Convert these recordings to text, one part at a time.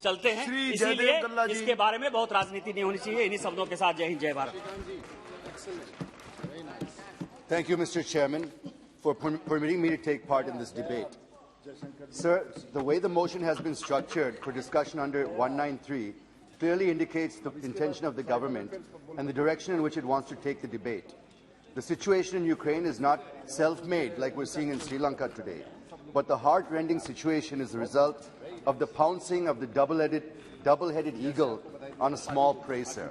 चलते हैं, इसीलिए इसके बारे में बहुत राजनीति नहीं होनी चाहिए। इन्हीं शब्दों के साथ जय हिंद, जय Bharat. Thank you, Mr. Chairman, for permitting me to take part in this debate. Sir, the way the motion has been structured for discussion under 193 clearly indicates the intention of the government and the direction in which it wants to take the debate. The situation in Ukraine is not self-made like we're seeing in Sri Lanka today, but the heart-rending situation is the result of the pouncing of the double-headed eagle on a small prey, sir.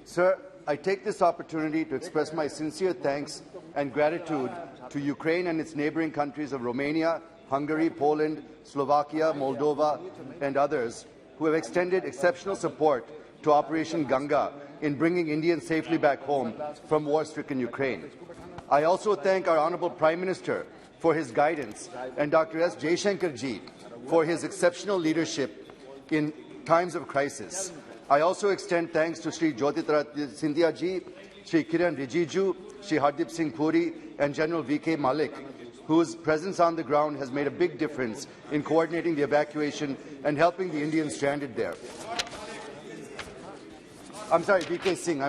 Sir, I take this opportunity to express my sincere thanks and gratitude to Ukraine and its neighboring countries of Romania, Hungary, Poland, Slovakia, Moldova, and others who have extended exceptional support to Operation Ganga in bringing Indians safely back home from war-stricken Ukraine. I also thank our Honourable Prime Minister for his guidance and Dr. S. Jaishankar-ji for his exceptional leadership in times of crisis. I also extend thanks to Sri Jyotiradittya Scindia ji, Sri Kiran Rijiju, Sri Hardip Singh Puri, and General V.K. Malik, whose presence on the ground has made a big difference in coordinating the evacuation and helping the Indians stranded there. I'm sorry, V.K. Singh.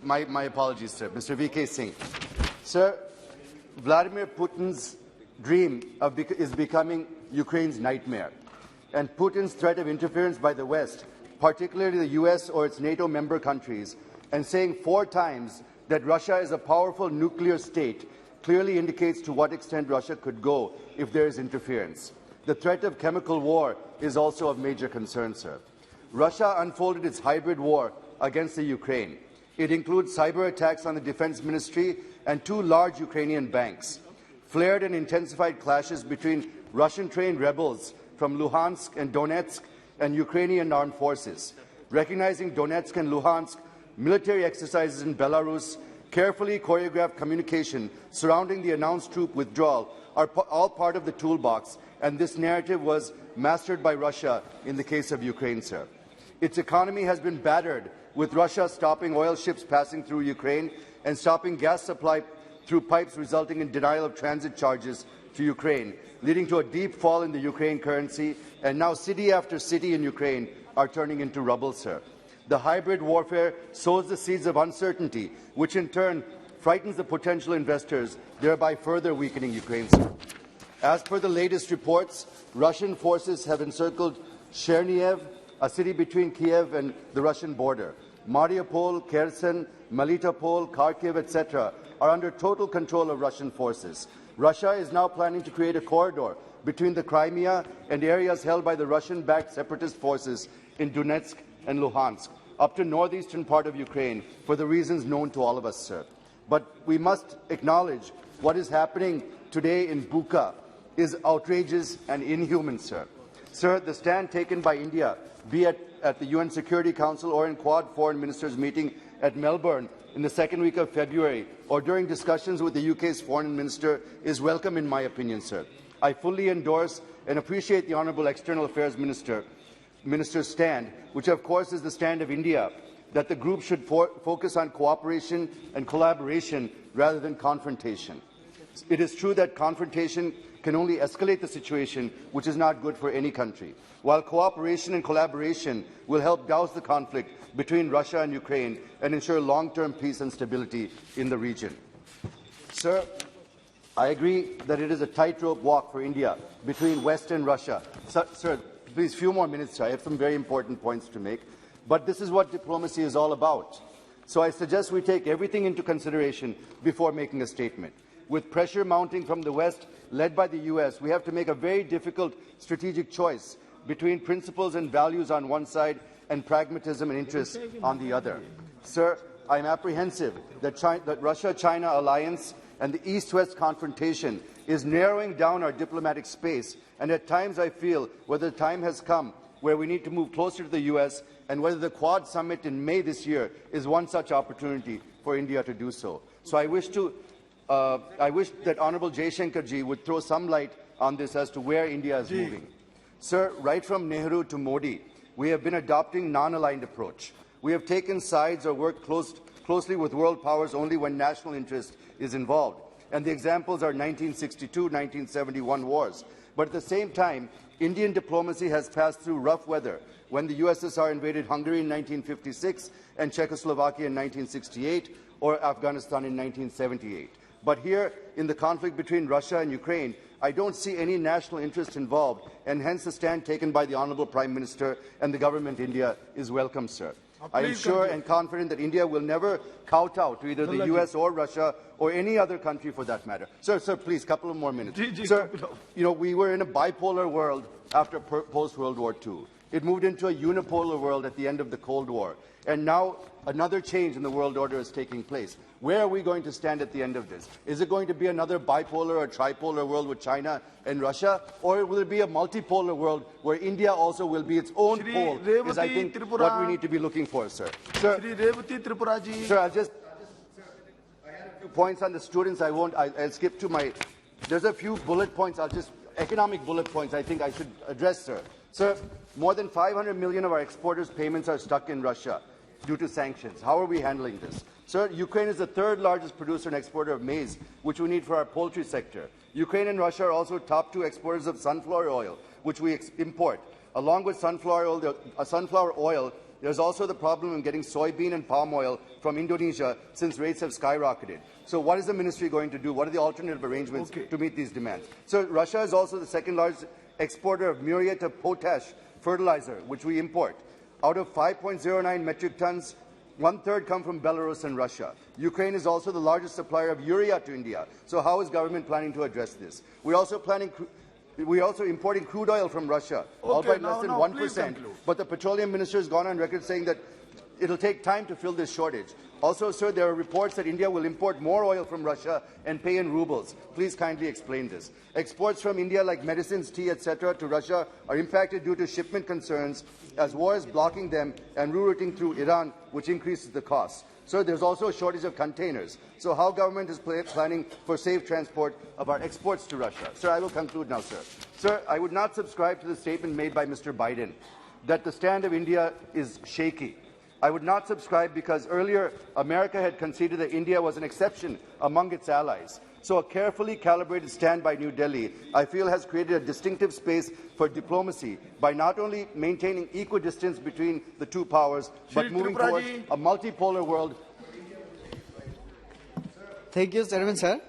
My apologies, sir. Mr. V.K. Singh. Sir, Vladimir Putin's dream is becoming Ukraine's nightmare, and Putin's threat of interference by the West, particularly the US or its NATO member countries, and saying 4 times that Russia is a powerful nuclear state clearly indicates to what extent Russia could go if there is interference. The threat of chemical war is also of major concern, sir. Russia unfolded its hybrid war against the Ukraine. It includes cyber attacks on the Defense Ministry and 2 large Ukrainian banks, flared and intensified clashes between Russian-trained rebels from Luhansk and Donetsk and Ukrainian armed forces. Recognizing Donetsk and Luhansk, military exercises in Belarus, carefully choreographed communication surrounding the announced troop withdrawal are all part of the toolbox, and this narrative was mastered by Russia in the case of Ukraine, sir. Its economy has been battered, with Russia stopping oil ships passing through Ukraine and stopping gas supply through pipes, resulting in denial of transit charges to Ukraine, leading to a deep fall in the Ukraine currency, and now city after city in Ukraine are turning into rubble, sir. The hybrid warfare sows the seeds of uncertainty, which in turn frightens the potential investors, thereby further weakening Ukraine, sir. As per the latest reports, Russian forces have encircled Chernihiv, a city between Kiev and the Russian border. Mariupol, Kherson, Melitopol, Kharkiv, etc. are under total control of Russian forces. Russia is now planning to create a corridor between the Crimea and areas held by the Russian-backed separatist forces in Donetsk and Luhansk, up to northeastern part of Ukraine, for the reasons known to all of us, sir. But we must acknowledge what is happening today in Bucha is outrageous and inhuman, sir. Sir, the stand taken by India, be it at the UN Security Council or in Quad Foreign Ministers meeting at Melbourne in the second week of February, or during discussions with the UK's Foreign Minister, is welcome in my opinion, sir. I fully endorse and appreciate the Honourable External Affairs Minister's stand, which of course is the stand of India, that the group should focus on cooperation and collaboration rather than confrontation. It is true that confrontation can only escalate the situation, which is not good for any country, while cooperation and collaboration will help douse the conflict between Russia and Ukraine and ensure long-term peace and stability in the region. Sir, I agree that it is a tightrope walk for India between West and Russia. Sir, please, few more minutes, sir. I have some very important points to make. But this is what diplomacy is all about. So I suggest we take everything into consideration before making a statement. With pressure mounting from the West, led by the US, we have to make a very difficult strategic choice between principles and values on one side and pragmatism and interests on the other. Sir, I am apprehensive that Russia-China alliance and the East-West confrontation is narrowing down our diplomatic space, and at times I feel whether the time has come where we need to move closer to the US, and whether the Quad Summit in May this year is one such opportunity for India to do so. So I wish that Honourable Jaishankar-ji would throw some light on this as to where India is moving. Sir, right from Nehru to Modi, we have been adopting non-aligned approach. We have taken sides or worked closely with world powers only when national interest is involved. And the examples are 1962, 1971 wars. But at the same time, Indian diplomacy has passed through rough weather when the USSR invaded Hungary in 1956 and Czechoslovakia in 1968 or Afghanistan in 1978. But here, in the conflict between Russia and Ukraine, I don't see any national interest involved, and hence the stand taken by the Honourable Prime Minister and the Government of India is welcome, sir. I am sure and confident that India will never kowtow to either the US or Russia or any other country for that matter. Sir, please, couple of more minutes. Sir, we were in a bipolar world after post-World War II. It moved into a unipolar world at the end of the Cold War. And now another change in the world order is taking place. Where are we going to stand at the end of this? Is it going to be another bipolar or tripolar world with China and Russia? Or will it be a multipolar world where India also will be its own pole? Is, I think, what we need to be looking for, sir. Sir, sir, I had a few points on the students. I'll skip to my... There's a few bullet points. Economic bullet points I think I should address, sir. Sir, more than 500 million of our exporters' payments are stuck in Russia due to sanctions. How are we handling this? Sir, Ukraine is the third largest producer and exporter of maize, which we need for our poultry sector. Ukraine and Russia are also top two exporters of sunflower oil, which we import. Along with sunflower oil, there's also the problem of getting soybean and palm oil from Indonesia since rates have skyrocketed. So what is the ministry going to do? What are the alternative arrangements to meet these demands? So Russia is also the second largest exporter of muriate of potash fertilizer, which we import. Out of 5.09 metric tons, 1/3 come from Belarus and Russia. Ukraine is also the largest supplier of urea to India. So how is government planning to address this? We're also importing crude oil from Russia, albeit less than 1%. But the petroleum minister has gone on record saying that it'll take time to fill this shortage. Also, sir, there are reports that India will import more oil from Russia and pay in rubles. Please kindly explain this. Exports from India like medicines, tea, etc. to Russia are impacted due to shipment concerns as war is blocking them and rerouting through Iran, which increases the cost. Sir, there's also a shortage of containers. So how government is planning for safe transport of our exports to Russia? Sir, I will conclude now, sir. Sir, I would not subscribe to the statement made by Mr. Biden that the stand of India is shaky. I would not subscribe because earlier America had conceded that India was an exception among its allies. So a carefully calibrated stand by New Delhi, I feel, has created a distinctive space for diplomacy by not only maintaining equidistance between the two powers, but moving towards a multipolar world. Thank you, Chairman, sir.